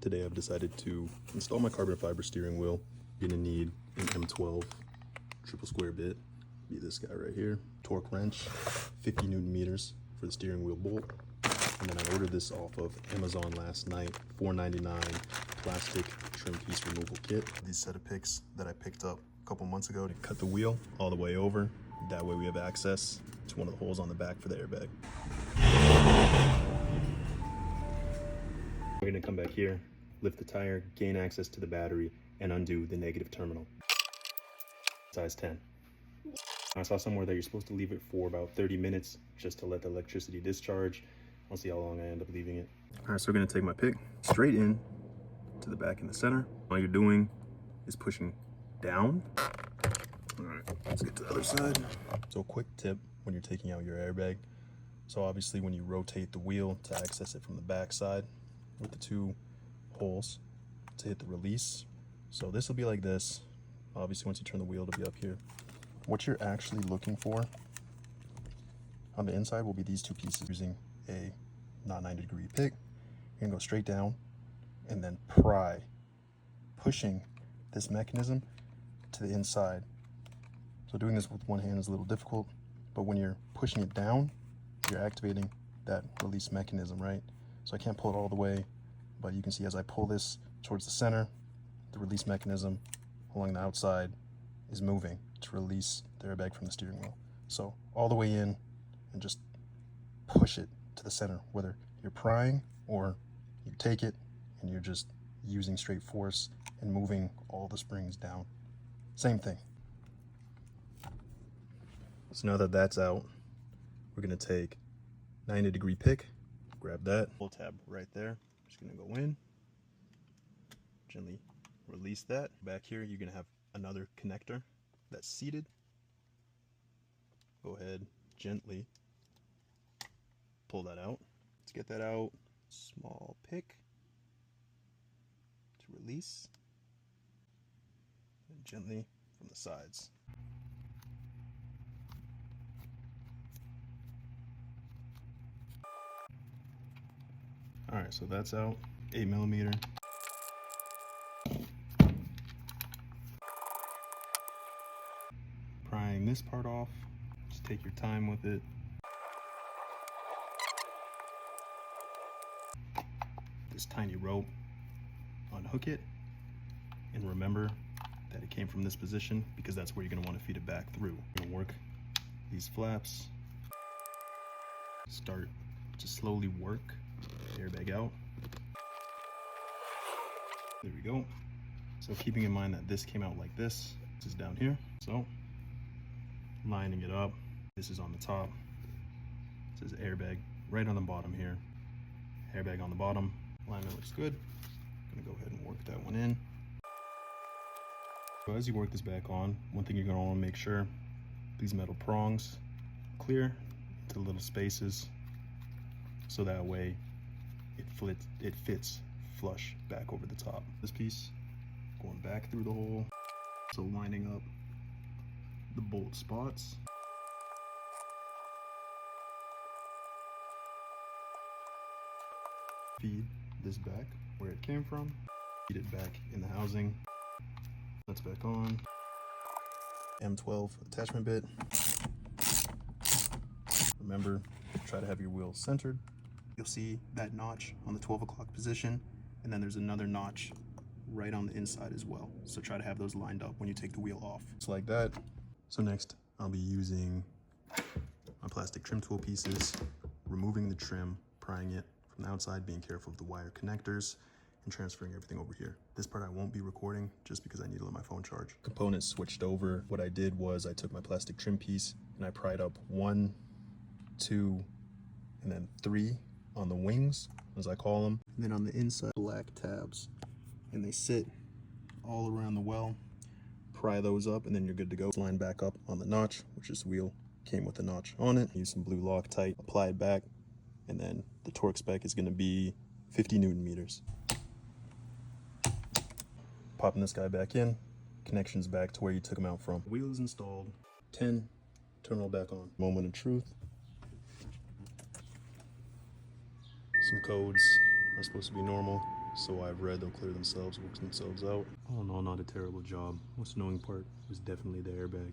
Today I've decided to install my carbon fiber steering wheel. You're gonna need an M12 triple square bit, be this guy right here, torque wrench, 50 Newton meters for the steering wheel bolt. And then I ordered this off of Amazon last night, $4.99 plastic trim piece removal kit. These set of picks that I picked up a couple months ago to cut the wheel all the way over. That way we have access to one of the holes on the back for the airbag. We're gonna come back here, lift the tire, gain access to the battery, and undo the negative terminal. Size 10. I saw somewhere that you're supposed to leave it for about 30 minutes just to let the electricity discharge. I'll see how long I end up leaving it. All right, so we're gonna take my pick straight in to the back in the center. All you're doing is pushing down. All right, let's get to the other side. So quick tip when you're taking out your airbag. So obviously when you rotate the wheel to access it from the back side with the two holes to hit the release. So this will be like this. Obviously once you turn the wheel, it'll be up here. What you're actually looking for on the inside will be these two pieces. Using a not 90-degree pick, you're gonna go straight down and then pry, pushing this mechanism to the inside. So doing this with one hand is a little difficult, but when you're pushing it down, you're activating that release mechanism, right? So I can't pull it all the way, but you can see as I pull this towards the center, the release mechanism along the outside is moving to release the airbag from the steering wheel. So all the way in and just push it to the center, whether you're prying or you take it and you're just using straight force and moving all the springs down. Same thing. So now that that's out, we're gonna take 90-degree pick, grab that, pull tab right there. Just gonna go in, gently release that. Back here, you're gonna have another connector that's seated. Go ahead, gently pull that out. Let's get that out. Small pick to release, and gently from the sides. All right, so that's out. 8mm. Prying this part off. Just take your time with it. This tiny rope, unhook it, and remember that it came from this position because that's where you're gonna want to feed it back through. You're gonna work these flaps. Start to slowly work the airbag out. There we go. So keeping in mind that this came out like this is down here. So lining it up, this is on the top. It says airbag right on the bottom here. Airbag on the bottom. Alignment looks good. I'm gonna go ahead and work that one in. So as you work this back on, one thing you're gonna wanna make sure these metal prongs clear to the little spaces, so that way it fits flush back over the top. This piece going back through the hole, so lining up the bolt spots. Feed this back where it came from, feed it back in the housing. That's back on. M12 attachment bit. Remember, try to have your wheel centered. You'll see that notch on the 12 o'clock position, and then there's another notch right on the inside as well. So try to have those lined up when you take the wheel off. Just like that. So next, I'll be using my plastic trim tool pieces, removing the trim, prying it from the outside, being careful of the wire connectors, and transferring everything over here. This part I won't be recording just because I need to let my phone charge. Components switched over. What I did was I took my plastic trim piece and I pried up 1, 2, and then 3 on the wings, as I call them. And then on the inside, black tabs. And they sit all around the well. Pry those up and then you're good to go. Line back up on the notch, which is the wheel came with the notch on it. Use some blue Loctite, apply it back, and then the torque spec is gonna be 50 Newton meters. Popping this guy back in, connections back to where you took them out from. Wheel is installed. 10, turn it back on. Moment of truth. Some codes are supposed to be normal. so I've read they'll clear themselves, work themselves out. All in all, not a terrible job. Most annoying part was definitely the airbag.